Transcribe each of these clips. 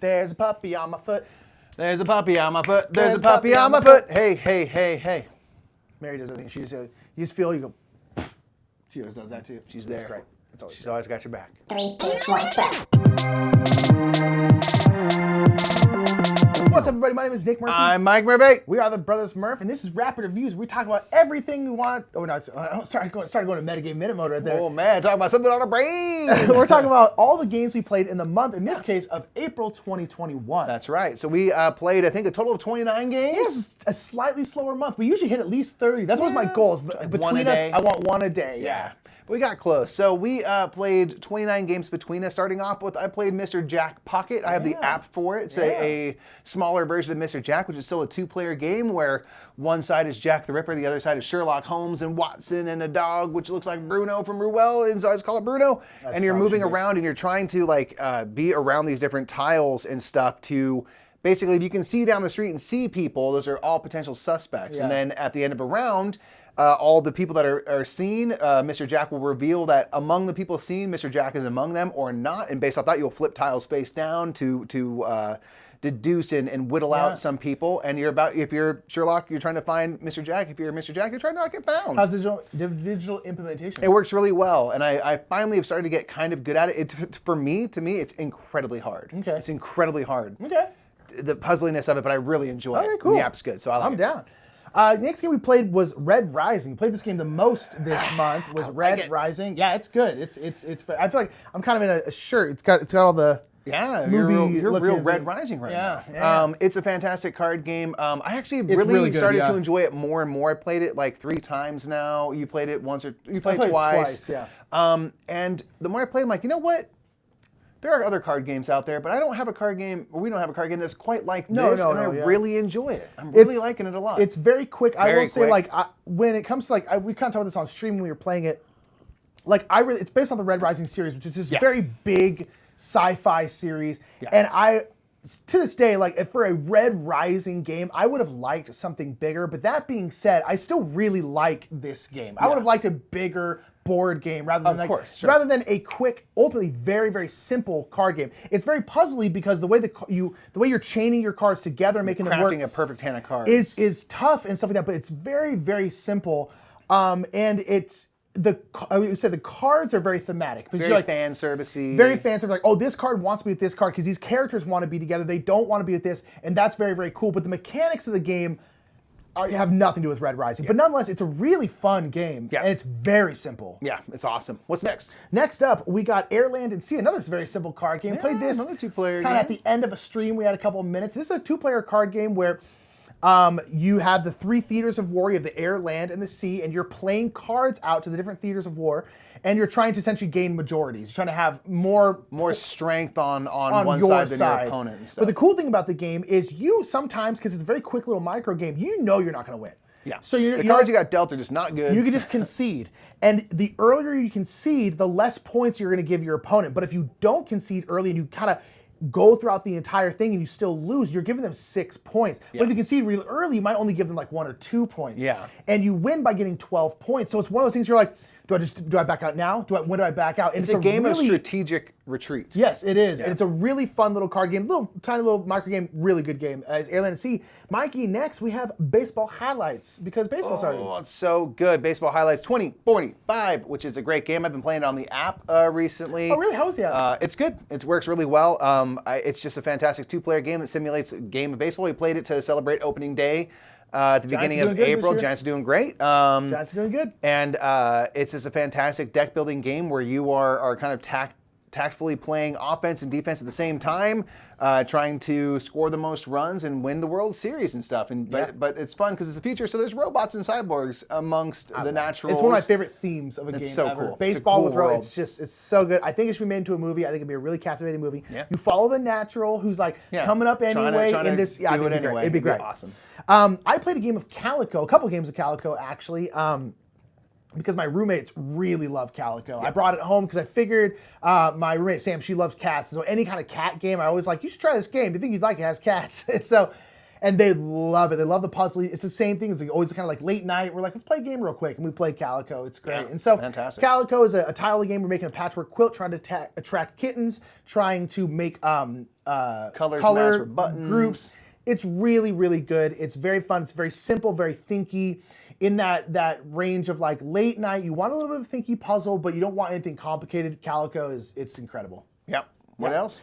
There's a puppy on my foot. There's a puppy on my foot. There's a puppy on my foot. Hey, hey, hey, hey. Mary does that thing. You just feel, you go, pfft. She always does that too. She's there. It's great. She's always got your back. 3, 2, 1, back. What's up, everybody? My name is Nick Murphy. I'm Mike Murphy. We are the Brothers Murph, and this is Rapid Reviews. We talk about everything we want. Oh, no, I started going to metagame minute mode right there. Oh, man, talking about something on our brain. We're talking about all the games we played in the month, in this case, of April 2021. That's right. So we played, I think, a total of 29 games. Yeah, it's a slightly slower month. We usually hit at least 30. That's one of my goals. But between us, I want one a day. Yeah. But we got close. So we played 29 games between us. Starting off with, I played Mr. Jack Pocket. I have the app for it. It's a smaller version of Mr. Jack, which is still a two-player game where one side is Jack the Ripper, the other side is Sherlock Holmes and Watson and a dog, which looks like Bruno from Ruel, and so I just call it Bruno. And you're moving around and you're trying to be around these different tiles and stuff to... Basically, if you can see down the street and see people, those are all potential suspects. And then at the end of a round, all the people that are seen, Mr. Jack will reveal that among the people seen, Mr. Jack is among them or not. And based off that, you'll flip tiles face down to deduce and whittle out some people. And if you're Sherlock, you're trying to find Mr. Jack. If you're Mr. Jack, you're trying to not get found. How's the digital implementation? It works really well, and I finally have started to get kind of good at it. To me, it's incredibly hard. Okay. It's incredibly hard. Okay. The puzzliness of it, but I really enjoy it. Cool. The app's good, so I'm down. Next game we played was Red Rising. We played this game the most this month. Was Red Rising? Yeah, it's good. It's. I feel like I'm kind of in a shirt. It's got all the movie. You're real Red Rising right now. Yeah. It's a fantastic card game. I actually really started to enjoy it more and more. I played it like 3 times now. You played it once or you played twice. Yeah. And the more I play, I'm like, you know what? There are other card games out there, but I don't have a card game, or we don't have a card game that's quite like this, and I really enjoy it. I'm really liking it a lot. It's very quick. I will say, when it comes to we kind of talked about this on stream when we were playing it. It's based on the Red Rising series, which is this very big sci-fi series, and to this day, for a Red Rising game, I would have liked something bigger. But that being said, I still really like this game. I would have liked a bigger board game rather than a quick, ultimately very, very simple card game. It's very puzzly because the way you're chaining your cards together and making them work, crafting a perfect hand of cards is tough and stuff like that. But it's very, very simple, and it's. I would say the cards are very thematic. Very fan servicey. Very fan service. Like, oh, this card wants to be with this card because these characters want to be together. They don't want to be with this, and that's very, very cool. But the mechanics of the game have nothing to do with Red Rising. But nonetheless, it's a really fun game, and it's very simple. Yeah, it's awesome. What's next? Next up, we got Air, Land, and Sea, another very simple card game. Played this another two-player game. Kind of at the end of a stream. We had a couple of minutes. This is a 2-player card game where you have the 3 theaters of war. You have the air, land, and the sea, and you're playing cards out to the different theaters of war, and you're trying to essentially gain majorities. You're trying to have more strength on one side than your opponent and stuff. But the cool thing about the game is you sometimes, because it's a very quick little micro game, you know you're not going to win. Yeah. So the cards you got dealt are just not good. You can just concede. And the earlier you concede, the less points you're going to give your opponent. But if you don't concede early and you kind of go throughout the entire thing and you still lose, you're giving them 6 points. But if you concede really early, you might only give them 1 or 2 points. Yeah. And you win by getting 12 points. So it's one of those things you're like, do I back out now? When do I back out? And it's a game of strategic retreat. Yes, it is. Yeah. And it's a really fun little card game, tiny little micro game, really good game. As Air, Land, and Sea. Mikey, next we have baseball highlights because baseball started. Oh, it's so good. Baseball highlights 2045, which is a great game. I've been playing it on the app recently. Oh, really? How was the app? It's good. It works really well. It's just a fantastic 2-player game that simulates a game of baseball. We played it to celebrate opening day. At the beginning of April, Giants are doing great. Giants are doing good. And it's just a fantastic deck building game where you are kind of tactfully playing offense and defense at the same time, trying to score the most runs and win the World Series and stuff. But it's fun because it's the future, so there's robots and cyborgs amongst the naturals. It's one of my favorite themes of a game so ever. Cool. Baseball with robots. It's so good. I think it should be made into a movie. I think it'd be a really captivating movie. Yeah. You follow the natural who's coming up anyway in this. Yeah, I think it'd be great. Awesome. I played a game of Calico, a couple games of Calico actually. Because my roommates really love Calico. I brought it home because I figured my roommate Sam, she loves cats. So any kind of cat game, I always like, you should try this game. You think you'd like it, has cats. And they love it. They love the puzzle. It's the same thing. It's like always kind of like late night. We're like, let's play a game real quick. And we play Calico. It's great. Yeah, and so fantastic. Calico is a tile game. We're making a patchwork quilt, trying to attract kittens, trying to make Colors color match with buttons. groups. It's really, really good. It's very fun. It's very simple, very thinky. In that range of like late night, you want a little bit of thinky puzzle, but you don't want anything complicated. Calico it's incredible. Yep. What else?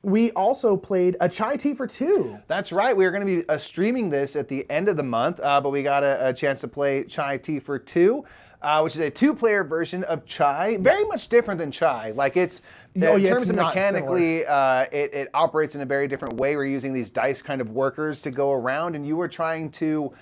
We also played a chai tea for 2. That's right. We are going to be streaming this at the end of the month, but we got a chance to play Chai Tea for 2, which is a 2-player version of Chai. Very much different than Chai. Like in terms of mechanically, it operates in a very different way. We're using these dice kind of workers to go around, and you are trying to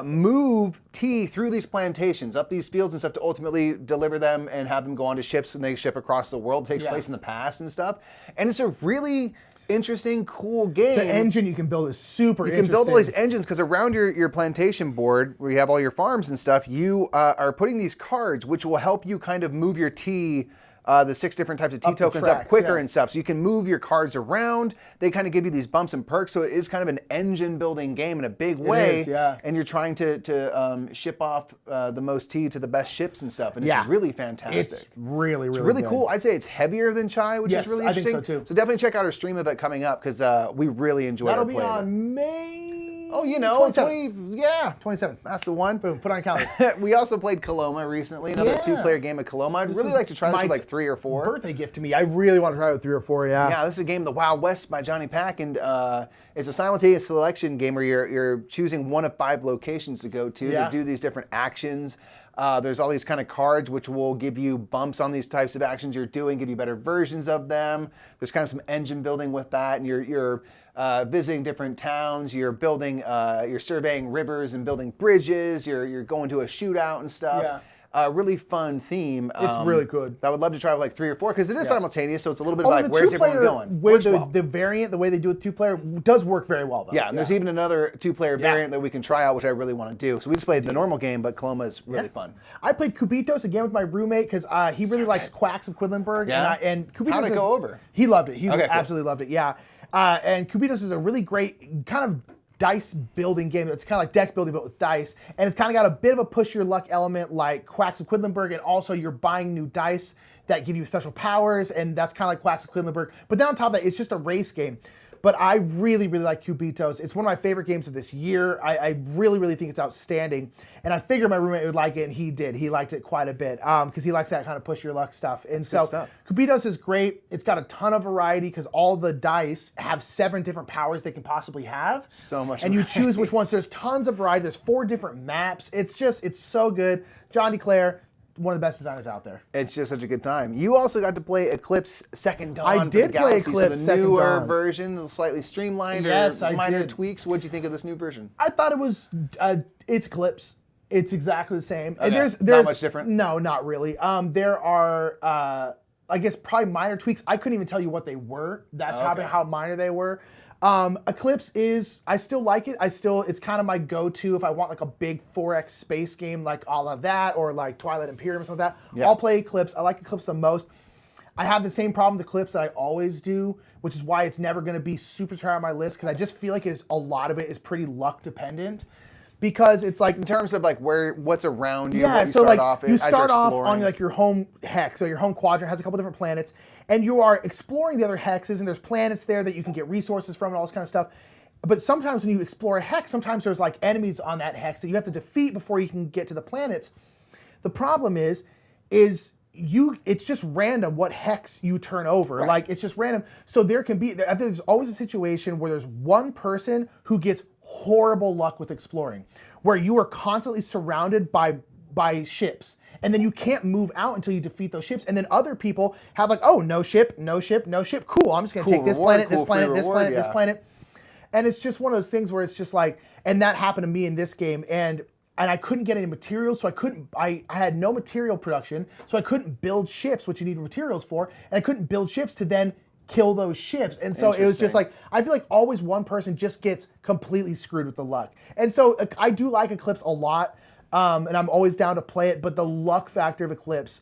move tea through these plantations, up these fields and stuff, to ultimately deliver them and have them go onto ships, and they ship across the world. It takes place in the past and stuff. And it's a really interesting, cool game. The engine you can build is super interesting. You can build all these engines because around your plantation board, where you have all your farms and stuff, you are putting these cards, which will help you kind of move your tea, the 6 different types of tea tokens up quicker and stuff. So you can move your cards around. They kind of give you these bumps and perks. So it is kind of an engine building game in a big way. It is, and you're trying to ship off the most tea to the best ships and stuff. And it's really fantastic. It's really, really, really cool. I'd say it's heavier than Chai, which is really interesting. I think so too. So definitely check out our stream of it coming up, because we really enjoyed it. That'll be on May. Oh, you know, 27th. That's the one. Boom, put on your calendar. We also played Coloma recently, another 2-player game of Coloma. I'd really like to try this with like 3 or 4. Birthday gift to me. I really want to try it with 3 or 4, Yeah, this is a game, The Wild West by Johnny Pack, and it's a simultaneous selection game where you're choosing one of 5 locations to go to do these different actions. There's all these kind of cards which will give you bumps on these types of actions you're doing, give you better versions of them. There's kind of some engine building with that, and you're visiting different towns. You're building, you're surveying rivers and building bridges. You're going to a shootout and stuff. Really fun theme. It's really good. I would love to try with like 3 or 4, because it is simultaneous, so it's a little bit like, where's everyone going? The variant, the way they do it 2-player, does work very well, though. Yeah, and there's even another 2-player variant that we can try out, which I really want to do. So we just played the normal game, but Coloma is really fun. I played Cubitos again with my roommate, because he really likes Quacks of Quedlinburg. And Cubitos How'd it go over? He loved it. He absolutely loved it, and Cubitos is a really great kind of dice building game. It's kind of like deck building, but with dice. And it's kind of got a bit of a push your luck element like Quacks of Quedlinburg, and also you're buying new dice that give you special powers, and that's kind of like Quacks of Quedlinburg. But then on top of that, it's just a race game. But I really, really like Cubitos. It's one of my favorite games of this year. I really, really think it's outstanding. And I figured my roommate would like it, and he did. He liked it quite a bit because he likes that kind of push your luck stuff. And so Cubitos is great. It's got a ton of variety because all the dice have 7 different powers they can possibly have. So much And you choose which ones. There's tons of variety. There's 4 different maps. It's so good. John DeClaire, one of the best designers out there. It's just such a good time. You also got to play Eclipse Second Dawn. I did play Eclipse Second Dawn. The newer version, slightly streamlined, minor tweaks. What did you think of this new version? I thought it was, it's Eclipse. It's exactly the same. Okay. There's not much different? No, not really. There are, I guess, probably minor tweaks. I couldn't even tell you what they were. That's how minor they were. Eclipse is, I still like it. It's kind of my go-to if I want like a big 4X space game like all of that, or like Twilight Imperium or something like that. Yeah. I'll play Eclipse. I like Eclipse the most. I have the same problem with Eclipse that I always do, which is why it's never going to be super high on my list, because I just feel like a lot of it is pretty luck dependent. Because it's like, in terms of like what's around you, you start off on like your home hex, so your home quadrant has a couple different planets, and you are exploring the other hexes, and there's planets there that you can get resources from and all this kind of stuff. But sometimes when you explore a hex, sometimes there's like enemies on that hex that you have to defeat before you can get to the planets. The problem is it's just random what hex you turn over. Right. Like, it's just random. So I think there's always a situation where there's one person who gets horrible luck with exploring, where you are constantly surrounded by ships, and then you can't move out until you defeat those ships. And then other people have like, oh, no ship. Cool, I'm just gonna take this planet, this planet, this planet, this planet. And it's just one of those things where it's just like, and that happened to me in this game, and I couldn't get any materials, so I had no material production, so I couldn't build ships, which you need materials for, and I couldn't build ships to then kill those ships. And so it was just like, I feel like always one person just gets completely screwed with the luck. And so I do like Eclipse a lot. and I'm always down to play it. But the luck factor of Eclipse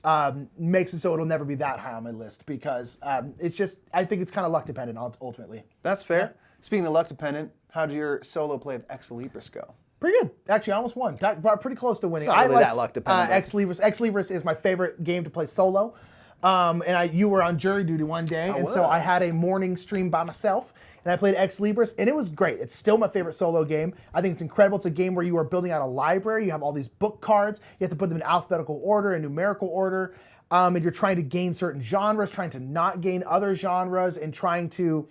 makes it so it'll never be that high on my list because it's just I think it's kind of luck dependent ultimately. That's fair. Yeah. Speaking of luck dependent, how did your solo play of Libris go? Pretty good. Actually, I almost won. Got pretty close to winning. It's not really that luck dependent. Libris is my favorite game to play solo. And you were on jury duty one day, so I had a morning stream by myself, and I played Libris, and it was great. It's still my favorite solo game. I think it's incredible. It's a game where you are building out a library. You have all these book cards. You have to put them in alphabetical order and numerical order, and you're trying to gain certain genres, trying to not gain other genres, and trying to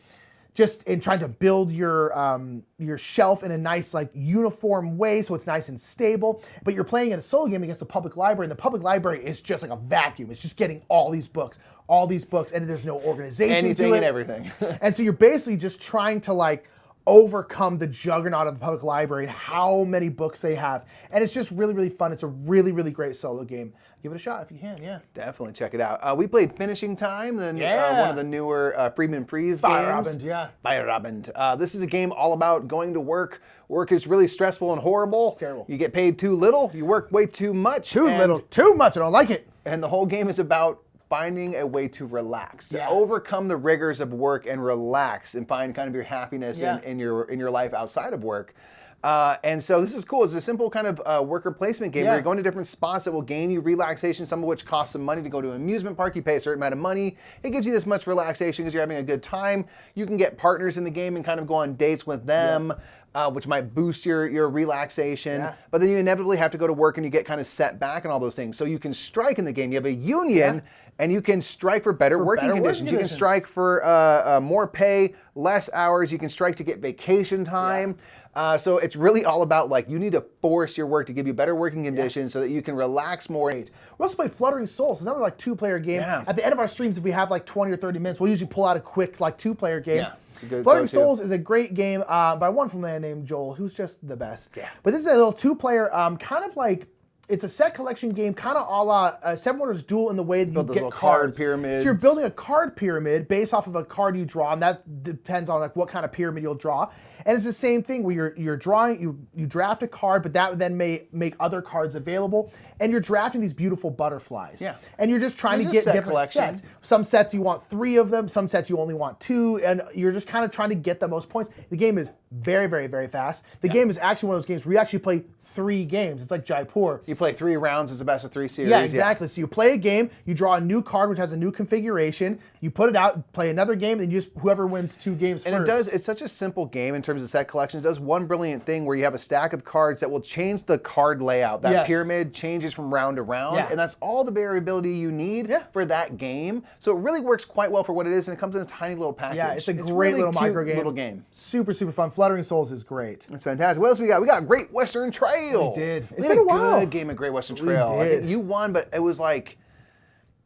build your shelf in a nice like uniform way so it's nice and stable. But you're playing in a solo game against the public library, and the public library is just like a vacuum. It's just getting all these books, and there's no organization anything to it. And everything. And so you're basically just trying to like overcome the juggernaut of the public library and how many books they have. And it's just really, really fun. It's a really, really great solo game. Give it a shot if you can, yeah. Definitely check it out. We played Finishing Time, then one of the newer Friedman Freeze games. Feierabend. This is a game all about going to work. Work is really stressful and horrible. It's terrible. You get paid too little. You work way too much. Too much. I don't like it. And the whole game is about finding a way to relax, to overcome the rigors of work and relax and find kind of your happiness in your life outside of work. And so this is cool. It's a simple kind of worker placement game where you're going to different spots that will gain you relaxation, some of which cost some money to go to an amusement park. You pay a certain amount of money. It gives you this much relaxation because you're having a good time. You can get partners in the game and kind of go on dates with them. Which might boost your relaxation. Yeah. But then you inevitably have to go to work and you get kind of set back and all those things. So you can strike in the game. You have a union and you can strike for better working conditions. You can strike for more pay, less hours. You can strike to get vacation time. So it's really all about like you need to force your work to give you better working conditions so that you can relax more. We also played Fluttering Souls. It's another like 2-player game. At the end of our streams, if we have like 20 or 30 minutes, we'll usually pull out a quick like 2-player game. It's a good Fluttering Souls is a great game by one from a man named Joel, who's just the best. But this is a little 2-player, kind of like it's a set collection game, kind of a la Seven Wonders Duel in the way that you get card pyramids. So you're building a card pyramid based off of a card you draw, and that depends on like what kind of pyramid you'll draw. And it's the same thing where you're drawing, you draft a card, but that then may make other cards available, and you're drafting these beautiful butterflies. And you're just trying to get different sets. Some sets you want 3 of them, some sets you only want 2, and you're just kind of trying to get the most points. The game is very, very, very fast. The game is actually one of those games where you actually play 3 games. It's like Jaipur. You play 3 rounds. It's a best of 3 series. Yeah, exactly. So you play a game, you draw a new card which has a new configuration, you put it out, play another game, and you just whoever wins 2 games first. And it's such a simple game in terms of set collection. It does one brilliant thing where you have a stack of cards that will change the card layout. That pyramid changes from round to round, and that's all the variability you need for that game. So it really works quite well for what it is, and it comes in a tiny little package. Yeah, it's a great really little micro game. Super, super fun. Fluttering Souls is great. It's fantastic. What else we got? We got Great Western Trail. We did. It's been a while. Good game of Great Western Trail. We did. I think you won, but it was like,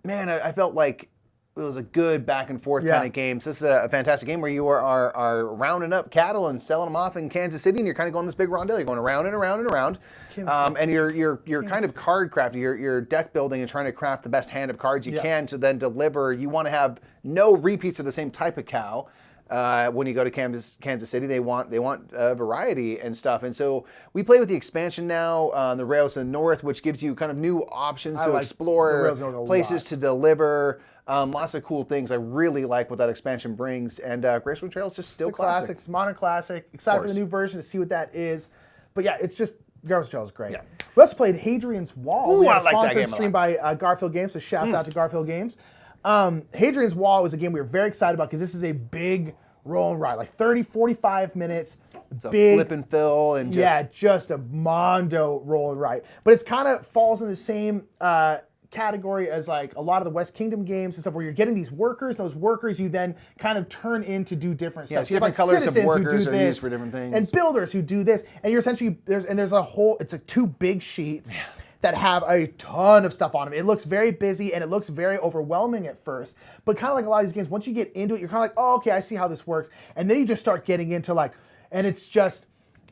man, I felt like it was a good back and forth kind of game. So this is a fantastic game where you are rounding up cattle and selling them off in Kansas City, and you're kind of going this big rondelle. You're going around and around and around, and you're kind of card crafting. You're deck building and trying to craft the best hand of cards you can to then deliver. You want to have no repeats of the same type of cow. When you go to Kansas City, they want variety and stuff. And so we play with the expansion now on the rails to the north, which gives you kind of new options to explore, places to deliver, lots of cool things. I really like what that expansion brings. And Great Western Trail is just still classic. It's modern classic. Excited for the new version to see what that is. But yeah, it's just Great Western Trail is great. We also played Hadrian's Wall. Ooh, I like that game. Streamed by Garfield Games, so shouts out to Garfield Games. Hadrian's Wall was a game we were very excited about because this is a big roll and ride, like 30, 45 minutes. It's big, a flip and fill and just a mondo roll and ride. But it's kind of falls in the same category as like a lot of the West Kingdom games and stuff where you're getting these workers. Those workers you then kind of turn in to do different stuff. So you have like colors of workers are used for different things. And builders who do this. And you're essentially, there's a whole, it's like 2 big sheets. That have a ton of stuff on them. It looks very busy and it looks very overwhelming at first, but kind of like a lot of these games, once you get into it, you're kind of like, oh, okay, I see how this works. And then you just start getting into like, and it's just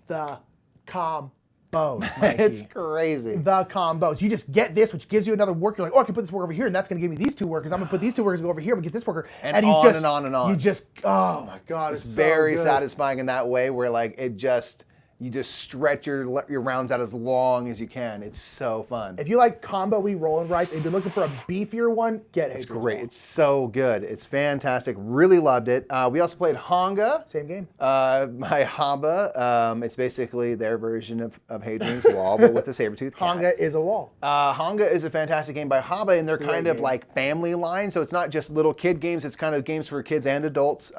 the combos, Mikey. It's crazy. The combos. You just get this, which gives you another worker. You're like, oh, I can put this worker over here, and that's going to give me these 2 workers. I'm going to put these 2 workers over here and get this worker. And you on and on. You just, oh my God, it's very satisfying in that way where like it just, you just stretch your rounds out as long as you can. It's so fun. If you like combo-y roll and writes, if you're looking for a beefier one, get Hadrian's It's great. Wall. It's so good. It's fantastic. Really loved it. We also played Honga. Same game. My Haba. It's basically their version of Hadrian's Wall, but with a saber-toothed cat. Honga is a wall. Honga is a fantastic game by Haba, and they're kind of like family line, so it's not just little kid games. It's kind of games for kids and adults.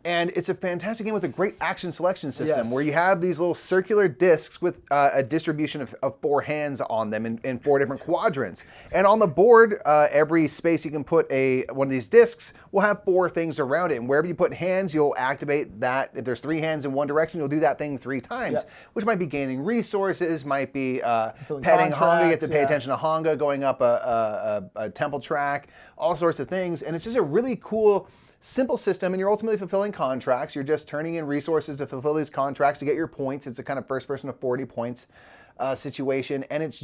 And it's a fantastic game with a great action selection system where you have these little circular discs with a distribution of 4 hands on them in 4 different quadrants. And on the board, every space you can put one of these discs will have 4 things around it. And wherever you put hands, you'll activate that. If there's 3 hands in one direction, you'll do that thing 3 times, which might be gaining resources, might be petting Honga. You have to pay attention to Honga, going up a temple track, all sorts of things. And it's just a really cool, simple system, and you're ultimately fulfilling contracts. You're just turning in resources to fulfill these contracts to get your points. It's a kind of first person to 40 points situation, and it's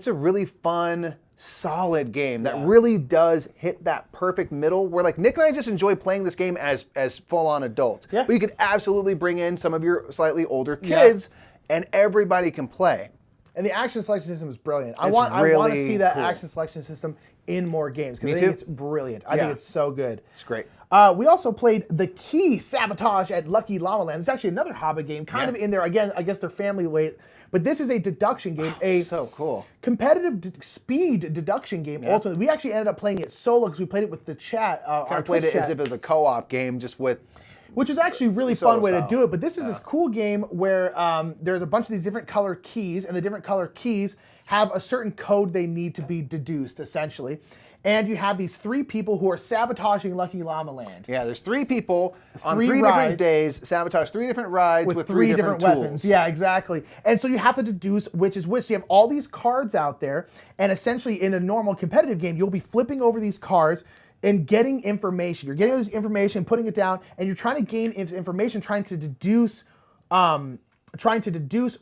a really fun, solid game that really does hit that perfect middle where like Nick and I just enjoy playing this game as full-on adults. But you could absolutely bring in some of your slightly older kids and everybody can play. And the action selection system is brilliant. I want to see that action selection system in more games because I think it's brilliant. I think it's so good. It's great. We also played the key Sabotage at Lucky Llama Land. It's actually another Hobbit game, kind of in there. Again, I guess they're family weight. But this is a deduction game, so cool. Competitive speed deduction game. Ultimately, we actually ended up playing it solo because we played it with the chat. Kind of played it as if it was a co-op game, just with. Which is actually a really fun way to do it. But this is this cool game where there's a bunch of these different color keys, and the different color keys have a certain code they need to be deduced, essentially. And you have these 3 people who are sabotaging Lucky Llama Land. Yeah, there's 3 people on 3 different days, sabotage 3 different rides with 3 different weapons. Yeah, exactly. And so you have to deduce which is which. So you have all these cards out there, and essentially in a normal competitive game, you'll be flipping over these cards and getting information. You're getting all this information, putting it down, and you're trying to gain information, trying to deduce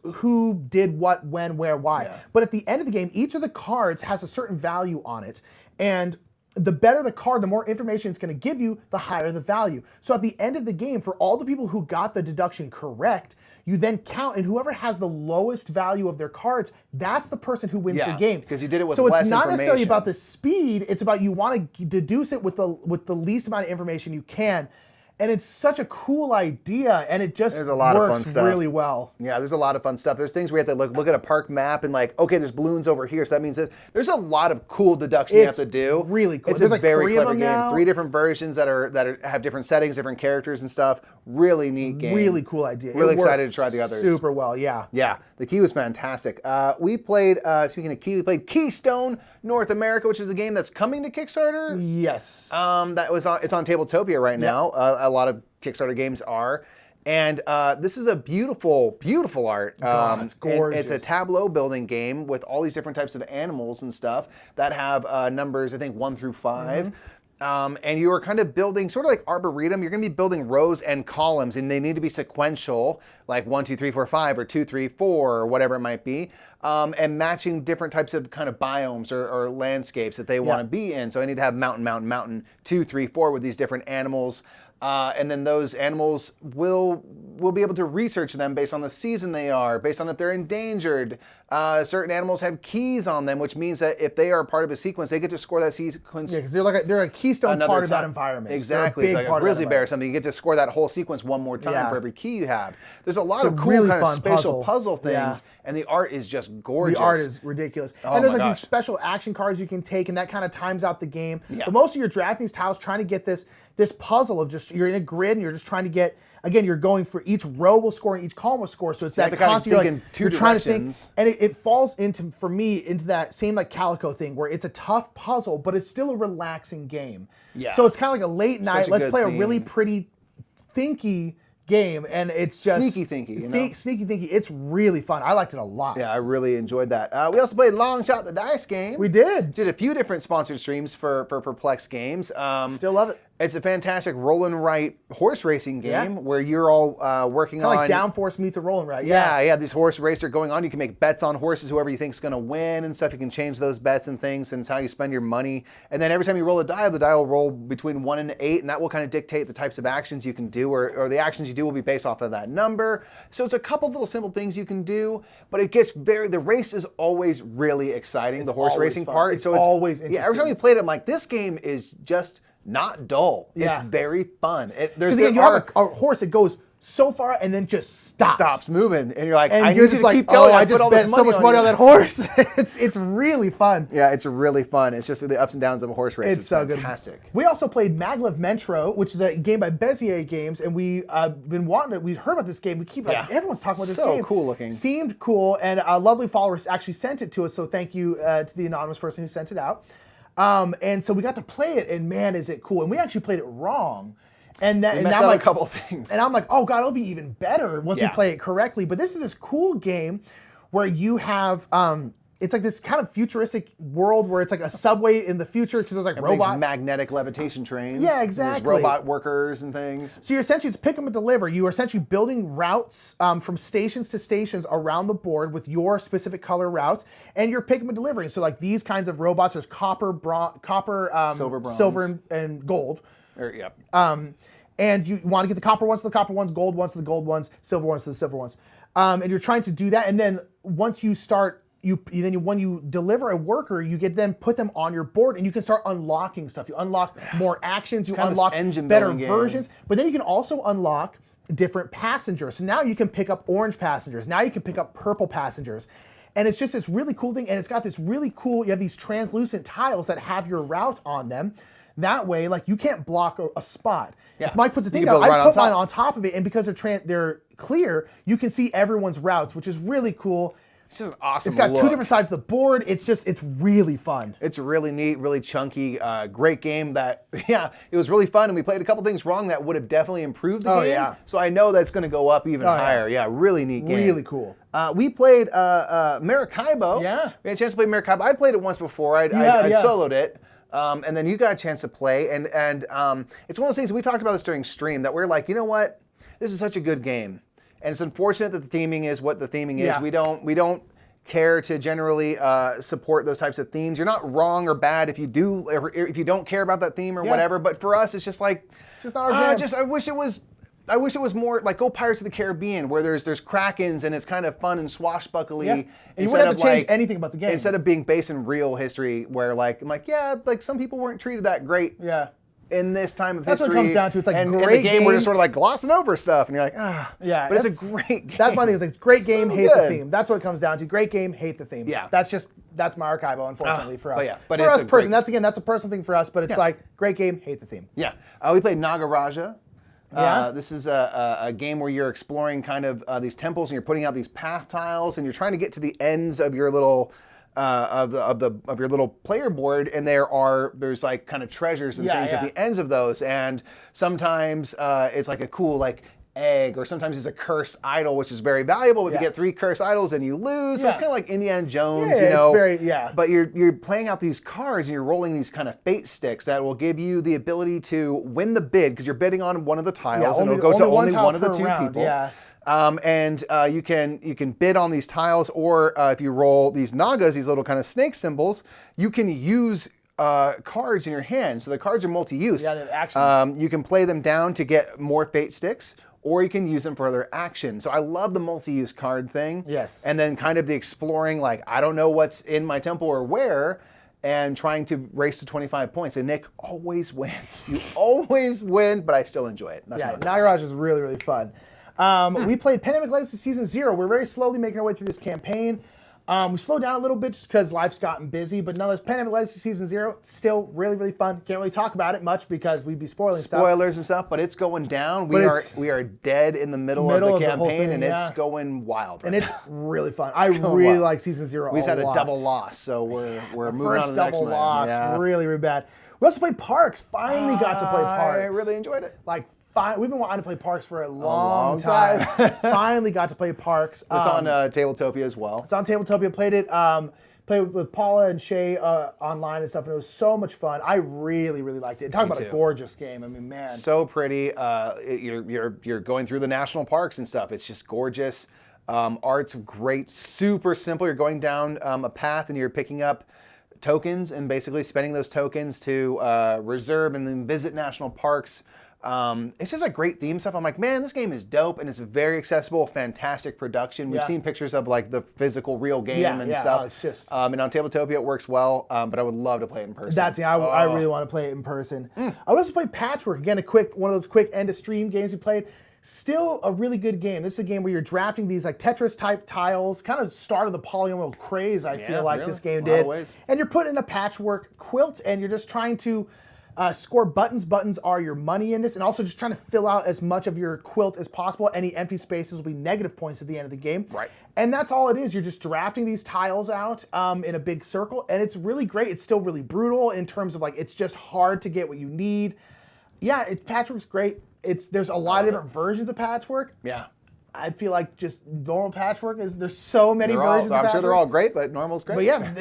who did what, when, where, why. Yeah. But at the end of the game, each of the cards has a certain value on it. And the better the card, the more information it's going to give you, the higher the value. So at the end of the game, for all the people who got the deduction correct, you then count, and whoever has the lowest value of their cards, that's the person who wins the game. Because you did it with less information. So it's not necessarily about the speed, it's about you want to deduce it with the least amount of information you can. And it's such a cool idea, and it just works really well. Yeah, there's a lot of fun stuff. There's things where you have to look at a park map and like, okay, there's balloons over here, so that means that there's a lot of cool deduction you have to do. Really cool. It's a very clever game. 3 different versions that have different settings, different characters and stuff. Really neat game. Really cool idea. Really excited to try the others. Super well, yeah. Yeah, the key was fantastic. We played, speaking of key, we played Keystone North America, which is a game that's coming to Kickstarter. Yes. It's on Tabletopia right now. A lot of Kickstarter games are. And this is a beautiful, beautiful art. It's gorgeous. It's a tableau building game with all these different types of animals and stuff that have numbers, I think, 1 through 5. And you are kind of building, sort of like Arboretum, you're going to be building rows and columns, and they need to be sequential, like 1, 2, 3, 4, 5, or 2, 3, 4, or whatever it might be, and matching different types of kind of biomes or landscapes that they want to be in. So I need to have mountain, mountain, mountain, 2, 3, 4 with these different animals. And then those animals will be able to research them based on the season they are, based on if they're endangered. Certain animals have keys on them, which means that if they are part of a sequence, they get to score that sequence. Yeah, because they're a keystone part of that environment. Exactly. It's like a grizzly bear or something. You get to score that whole sequence one more time for every key you have. There's a lot of cool really kind of spatial puzzle things, and the art is just gorgeous. The art is ridiculous. And there's like these special action cards you can take, and that kind of times out the game. But most of your drafting tiles trying to get this puzzle of just, you're in a grid and you're just trying to get, again, you're going for each row will score and each column will score. So it's that constant, you're trying to think, and it falls into, for me, into that same like Calico thing where it's a tough puzzle, but it's still a relaxing game. Yeah. So it's kind of like a late night, let's play a really pretty, thinky game, and it's just sneaky thinky, you know? Sneaky thinky. It's really fun. I liked it a lot. Yeah, I really enjoyed that. We also played Long Shot the Dice game. We did. Did a few different sponsored streams for Perplex Games. Still love it. It's a fantastic roll and write horse racing game where you're all working Kind on... of like Downforce meets a roll and write. Yeah, these horse racer going on. You can make bets on horses, whoever you think's going to win and stuff. You can change those bets and things, and it's how you spend your money. And then every time you roll a die, the die will roll between 1 and 8, and that will kind of dictate the types of actions you can do, or the actions you do will be based off of that number. So it's a couple little simple things you can do, but it gets the race is always really exciting, the horse racing part. It's always interesting. Yeah, every time you played it, I'm like, this game is just not dull. Yeah. It's very fun. Because you have a horse that goes so far and then just stops moving, and you're like, and I you're need just to like, keep going. I just bet so much money on that horse. It's really fun. Yeah, it's really fun. It's just the ups and downs of a horse race. It's so fantastic. Good. We also played Maglev Metro, which is a game by Bezier Games, and we've been wanting it. We've heard about this game. We keep everyone's talking about this game. So cool looking. Seemed cool, and a lovely follower actually sent it to us. So thank you to the anonymous person who sent it out. And so we got to play it, and man, is it cool! And we actually played it wrong, and that, we and messed now up like a couple things. And I'm like, oh god, it'll be even better once we play it correctly. But this is this cool game where you have it's like this kind of futuristic world where it's like a subway in the future because there's like robots, magnetic levitation trains. Yeah, exactly. There's robot workers and things. So you're essentially, it's pick 'em and deliver. You are essentially building routes from stations to stations around the board with your specific color routes, and you're pick 'em and delivering. So like these kinds of robots, there's copper, silver, bronze, silver, and gold. And you want to get the copper ones to the copper ones, gold ones to the gold ones, silver ones to the silver ones. And you're trying to do that, and then once you start. When you deliver a worker, you get them put them on your board, and you can start unlocking stuff. You unlock more actions, you unlock better versions, but then you can also unlock different passengers. So now you can pick up orange passengers. Now you can pick up purple passengers. And it's just this really cool thing, and it's got this really cool, you have these translucent tiles that have your route on them. That way, like, you can't block a spot. Yeah. If Mike puts a thing down, I just put mine on top of it, and because they're clear, you can see everyone's routes, which is really cool. It's just awesome. It's got two different sides of the board. It's really fun. It's really neat, really chunky, great game that, it was really fun, and we played a couple things wrong that would have definitely improved the game. Yeah. So I know that's going to go up even higher. Yeah, really neat game. Really cool. We played Maracaibo. Yeah. We had a chance to play Maracaibo. I played it once before. I soloed it. And then you got a chance to play, and it's one of those things, we talked about this during stream, that we're like, you know what? This is such a good game. And it's unfortunate that the theming is what the theming is. We don't care to generally support those types of themes. You're not wrong or bad if you don't care about that theme or whatever. But for us, it's just like, it's just not our jam. I wish it was more like go Pirates of the Caribbean, where there's Krakens and it's kind of fun and swashbuckly. And you wouldn't have to change anything about the game. Instead of being based in real history, where some people weren't treated that great. Yeah. In this time of history. That's what it comes down to. It's like and great in the game. We're just sort of like glossing over stuff, and you're like, Yeah. But it's a great game. That's my thing. It's like great game, So hate good. the theme. That's what it comes down to. Great game, hate the theme. Yeah. That's Maracaibo, unfortunately, for us. But for it's us, a great- that's a personal thing for us, but it's like great game, hate the theme. Yeah. We played Naga Raja. Yeah. This is a game where you're exploring kind of these temples, and you're putting out these path tiles, and you're trying to get to the ends of your little of your little player board, and there's like kind of treasures and things at the ends of those, and sometimes it's like a cool like egg, or sometimes it's a cursed idol, which is very valuable. But if you get 3 cursed idols, and you lose. So it's kind of like Indiana Jones, you know. It's very But you're playing out these cards, and you're rolling these kind of fate sticks that will give you the ability to win the bid, because you're bidding on one of the tiles, and it'll go to only one of the 2 people. Yeah. And you can bid on these tiles, or if you roll these nagas, these little kind of snake symbols, you can use cards in your hand. So the cards are multi-use. Yeah, they have actions. You can play them down to get more fate sticks, or you can use them for other actions. So I love the multi-use card thing. Yes. And then kind of the exploring, like, I don't know what's in my temple or where, and trying to race to 25 points. And Nick always wins. You always win, but I still enjoy it. That's Naga Raja is really, really fun. We played Pandemic Legacy Season 0. We're very slowly making our way through this campaign. We slowed down a little bit just because life's gotten busy, but nonetheless, Pandemic Legacy Season 0, still really, really fun. Can't really talk about it much because we'd be spoiling spoilers and stuff, but it's going down. We are dead in the middle of the campaign, and it's going wild. And it's really fun. I really like Season 0 a lot. We just had a double loss, so we're moving on to the next one. First double loss, really, really bad. We also played Parks. Finally got to play Parks. I really enjoyed it. We've been wanting to play Parks for a long time. Finally got to play Parks. It's on Tabletopia as well. It's on Tabletopia. Played it Played with Paula and Shay online and stuff, and it was so much fun. I really, really liked it. Talking about a gorgeous game. I mean, man. So pretty. You're going through the national parks and stuff. It's just gorgeous. Art's great. Super simple. You're going down a path and you're picking up tokens and basically spending those tokens to reserve and then visit national parks. It's just a great theme stuff. I'm like, man, this game is dope and it's very accessible, fantastic production. We've seen pictures of like the physical real game and stuff. Oh, it's just... and on Tabletopia it works well, but I would love to play it in person. I really want to play it in person. I would also play Patchwork. Again, one of those quick end of stream games we played. Still a really good game. This is a game where you're drafting these like Tetris type tiles, kind of started the polynomial craze I feel like this game did. And you're putting in a patchwork quilt and you're just trying to score buttons. Buttons are your money in this, and also just trying to fill out as much of your quilt as possible. Any empty spaces will be negative points at the end of the game. Right. And that's all it is. You're just drafting these tiles out in a big circle, and it's really great. It's still really brutal in terms of like, it's just hard to get what you need. Yeah, Patchwork's great. There's a lot of different versions of Patchwork. Yeah. I feel like just normal Patchwork there's so many versions of Patchwork. I'm sure they're all great, but normal's great. But yeah,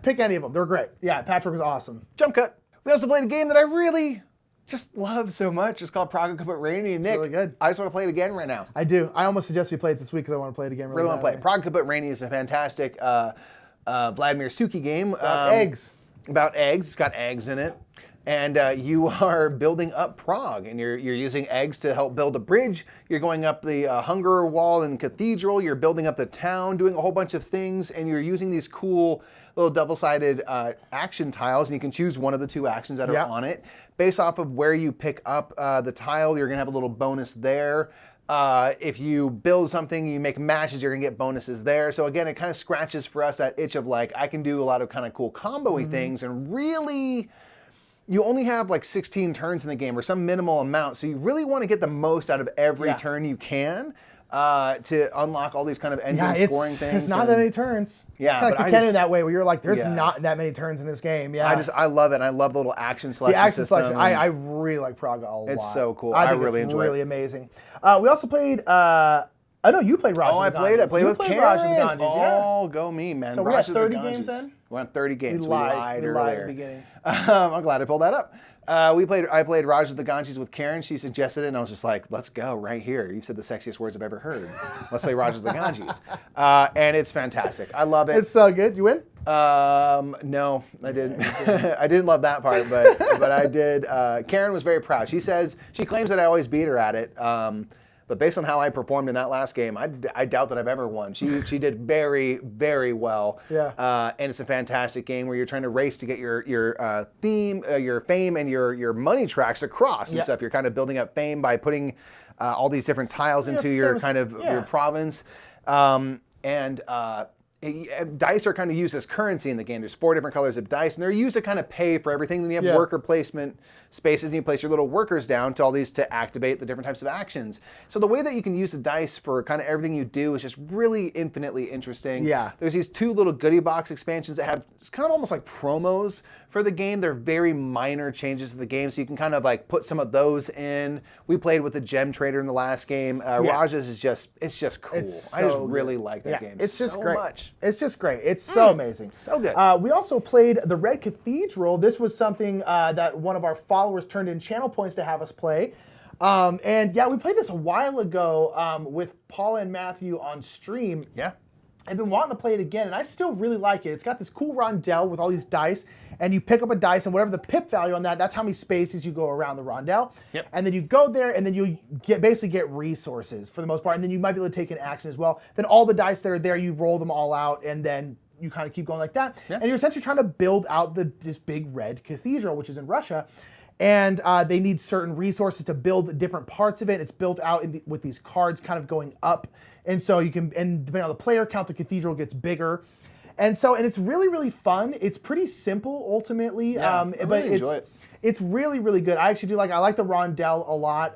pick any of them. They're great. Yeah, Patchwork is awesome. Jump cut. We also played a game that I really just love so much. It's called Praga, Caput, Regni. And Nick, really good. I just want to play it again right now. I do. I almost suggest we play it this week because I want to play it again. Really want to play it. Praga, Caput, Regni is a fantastic Vladimir Suki game. It's about eggs. About eggs. It's got eggs in it. And you are building up Prague, and you're using eggs to help build a bridge. You're going up the Honga Wall and Cathedral. You're building up the town, doing a whole bunch of things, and you're using these cool little double-sided action tiles, and you can choose one of the two actions that are on it. Based off of where you pick up the tile, you're gonna have a little bonus there. If you build something, you make matches, you're gonna get bonuses there. So again, it kind of scratches for us that itch of like, I can do a lot of kind of cool combo-y things, and really, you only have like 16 turns in the game or some minimal amount, so you really want to get the most out of every turn you can to unlock all these kind of engine scoring things. It's not that many turns. Yeah, it's kind of Tekken in that way where you're like, there's not that many turns in this game. Yeah, I love it. And I love the little action selection system. I really like Praga a lot. It's so cool. I think really it's enjoy really it. amazing. We also played. I know you played Raja. I played with Karen. Raja Oh, go me, man. So we're at 30 games then? We're on 30 games. We lied at the beginning. I'm glad I pulled that up. I played Raj of the Ganges with Karen. She suggested it, and I was just like, let's go right here. You said the sexiest words I've ever heard. Let's play Raj of the Ganges. And it's fantastic. I love it. It's so good. You win? No, I didn't. I didn't love that part, but I did. Karen was very proud. She claims that I always beat her at it. But based on how I performed in that last game, I doubt that I've ever won. She did very, very well. Yeah. And it's a fantastic game where you're trying to race to get your theme, your fame, and your money tracks across and stuff. You're kind of building up fame by putting all these different tiles into your kind of your province. Dice are kind of used as currency in the game. There's 4 different colors of dice, and they're used to kind of pay for everything. Then you have worker placement spaces, and you place your little workers down to all these to activate the different types of actions. So the way that you can use the dice for kind of everything you do is just really infinitely interesting. Yeah. There's these 2 little goodie box expansions that have kind of almost like promos for the game. They're very minor changes to the game, so you can kind of like put some of those in. We played with the gem trader in the last game. Raja's is just cool. I just really like that game. It's just so great. Much. It's just great. It's so amazing. So good. We also played the Red Cathedral. This was something that one of our followers turned in channel points to have us play. And yeah, we played this a while ago with Paula and Matthew on stream. Yeah. I've been wanting to play it again, and I still really like it. It's got this cool rondelle with all these dice, and you pick up a dice, and whatever the pip value on that, that's how many spaces you go around the rondelle. Yep. And then you go there, and then you basically get resources for the most part, and then you might be able to take an action as well. Then all the dice that are there, you roll them all out, and then you kind of keep going like that. Yeah. And you're essentially trying to build out this big red cathedral, which is in Russia. And they need certain resources to build different parts of it. It's built out with these cards kind of going up. And so you can, and depending on the player count, the cathedral gets bigger. And it's really, really fun. It's pretty simple ultimately. Yeah, I really enjoy it. It's really, really good. I actually do I like the rondelle a lot.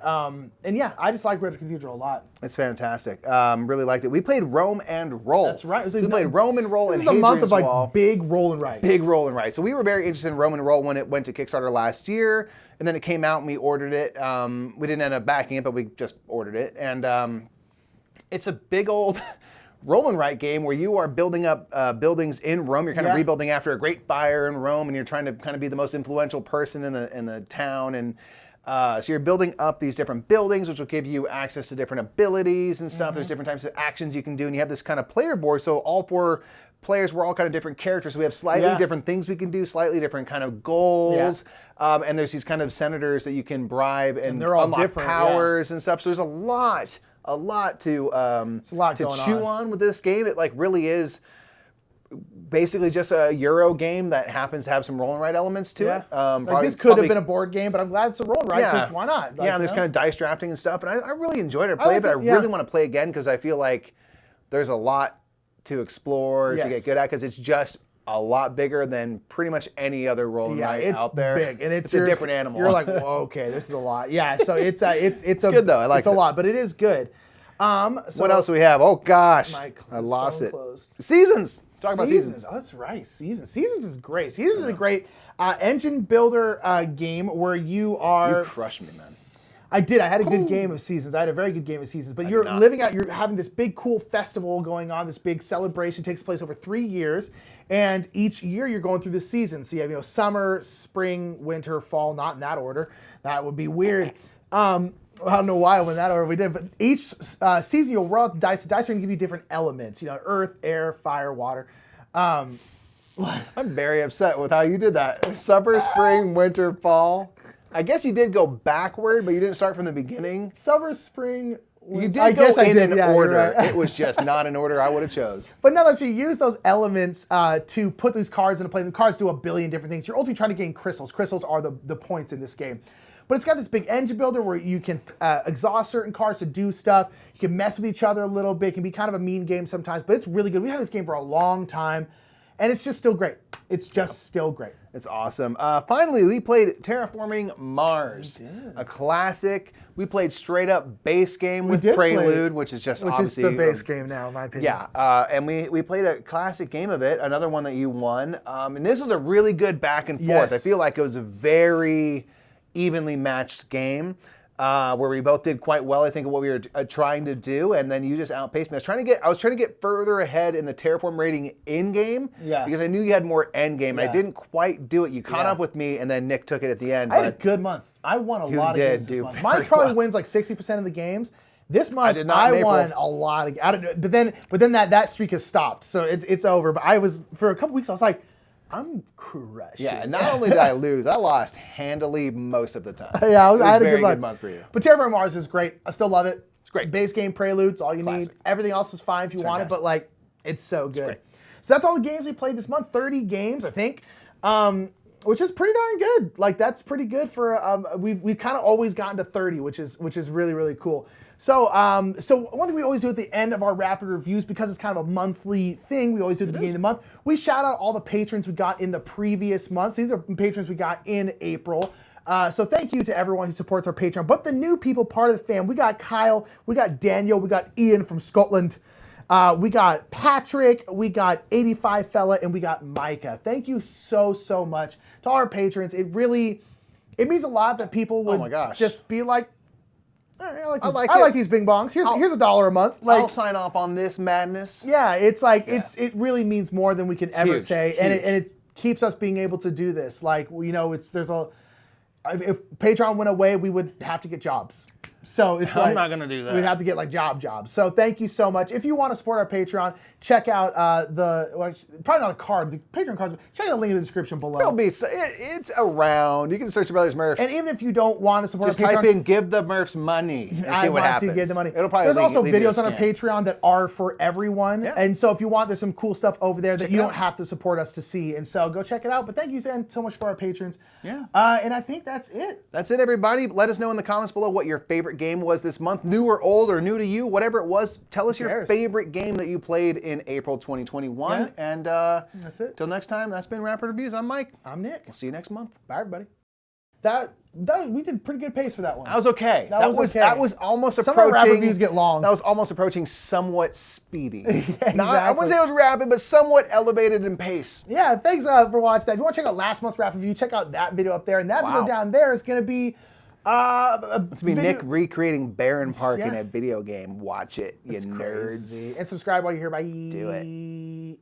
And yeah, I just like Red Cathedral a lot. It's fantastic. Really liked it. We played Rome and Roll. That's right. We played Rome and Roll. This is a month of like big roll and writes. Big roll and writes. So we were very interested in Rome and Roll when it went to Kickstarter last year. And then it came out and we ordered it. We didn't end up backing it, but we just ordered it. And it's a big old roll and write game where you are building up buildings in Rome. You're kind of rebuilding after a great fire in Rome, and you're trying to kind of be the most influential person in the town. And so you're building up these different buildings, which will give you access to different abilities and stuff. There's different types of actions you can do, and you have this kind of player board. So all 4 players, we're all kind of different characters. So we have slightly different things we can do, slightly different kind of goals. And there's these kind of senators that you can bribe and they're all unlock different powers and stuff. So there's a lot to chew on with this game. It like really is basically just a Euro game that happens to have some roll and write elements to it. This could have been a board game, but I'm glad it's a roll and write because why not? Like, and there's kind of dice drafting and stuff. And I really enjoyed it. I played it, but I really want to play again because I feel like there's a lot to explore, to get good at, because it's just a lot bigger than pretty much any other roll and write out there. It's big, and it's a different animal. You're like, whoa, okay, this is a lot. Yeah, so it's good though. I like it. It's a lot, but it is good. So what else do we have? Oh gosh, I lost it. Seasons. Let's talk about Seasons. Oh, that's right. Seasons is great. Seasons is a great engine builder game where you are. You crushed me, man. I did. I had a good game of Seasons. I had a very good game of Seasons. But you're living out, you're having this big, cool festival going on. This big celebration takes place over 3 years. And each year you're going through the seasons. So you have, summer, spring, winter, fall, not in that order. That would be weird. I don't know why I went in that order we did. But each season you'll roll out the dice. The dice are going to give you different elements. Earth, air, fire, water. I'm very upset with how you did that. Summer, spring, winter, fall. I guess you did go backward, but you didn't start from the beginning. Summer, spring. You did go in an order. Right. It was just not an order I would have chose. But nonetheless, you use those elements to put these cards into play. The cards do a billion different things. You're ultimately trying to gain crystals. Crystals are the points in this game. But it's got this big engine builder where you can exhaust certain cards to do stuff. You can mess with each other a little bit. It can be kind of a mean game sometimes, but it's really good. We had this game for a long time, and it's just still great. It's just still great. It's awesome. Finally, we played Terraforming Mars, a classic. We played straight up base game with Prelude, which is just obviously the base game now, in my opinion. Yeah, and we played a classic game of it, another one that you won. And this was a really good back and forth. Yes. I feel like it was a very evenly matched game. Where we both did quite well, I think, of what we were trying to do, and then you just outpaced me. I was trying to get further ahead in the Terraform rating in game, because I knew you had more end game, and I didn't quite do it. You caught up with me, and then Nick took it at the end. I had a good month. I won a lot of games this month. Mine probably wins like 60% of the games. This month, I won a lot of. But then that streak has stopped, so it's over. But for a couple weeks, I was like, I'm crushed. Yeah, and not only did I lose, I lost handily most of the time. Yeah, I had a very good month for you. But Terraforming Mars is great. I still love it. It's great. Base game, Prelude's all you need. Everything else is fine if you want it, but like, it's so good. Great. So that's all the games we played this month. 30 games, I think, which is pretty darn good. Like, that's pretty good for. We've kind of always gotten to 30, which is really, really cool. So one thing we always do at the end of our rapid reviews, because it's kind of a monthly thing, we always do at the beginning of the month, we shout out all the patrons we got in the previous months. These are patrons we got in April. So thank you to everyone who supports our Patreon. But the new people, part of the fam, we got Kyle, we got Daniel, we got Ian from Scotland, we got Patrick, we got 85 Fella, and we got Micah. Thank you so much to all our patrons. It means a lot that people would just be like, I like these bing bongs. Here's $1 a month. Like, I'll sign off on this madness. Yeah, it's like it really means more than we can ever say, and it keeps us being able to do this. Like, if Patreon went away, we would have to get jobs. So it's I'm not gonna do that. We'd have to get like jobs. So thank you so much. If you want to support our Patreon, check out probably not a card, the Patreon cards. Check out the link in the description below. It's around. You can search the Brothers Murphs. And even if you don't want to support just our Patreon, type in "give the Murphs money" and see what happens. To give the money. It'll probably there's also videos on our Patreon that are for everyone, and so if you want, there's some cool stuff over there that you don't have to support us to see. And so go check it out. But thank you, Zen, so much for our patrons. Yeah. And I think that's it. That's it, everybody. Let us know in the comments below what your favorite game was this month, new or old or new to you, whatever it was. Tell us your favorite game that you played in April 2021. Yeah. And that's it. Till next time, that's been Rapid Reviews. I'm Mike. I'm Nick. We'll see you next month. Bye, everybody. We did pretty good pace for that one. That was okay. That was almost Some approaching. Some rapid reviews get long. That was almost approaching somewhat speedy. Exactly. I wouldn't say it was rapid, but somewhat elevated in pace. Yeah, thanks for watching that. If you want to check out last month's rapid review, check out that video up there. And that video down there is going to be It's me, Nick, recreating Barron Park in a video game. Watch it, you nerds. Crazy. And subscribe while you're here. Bye. Do it.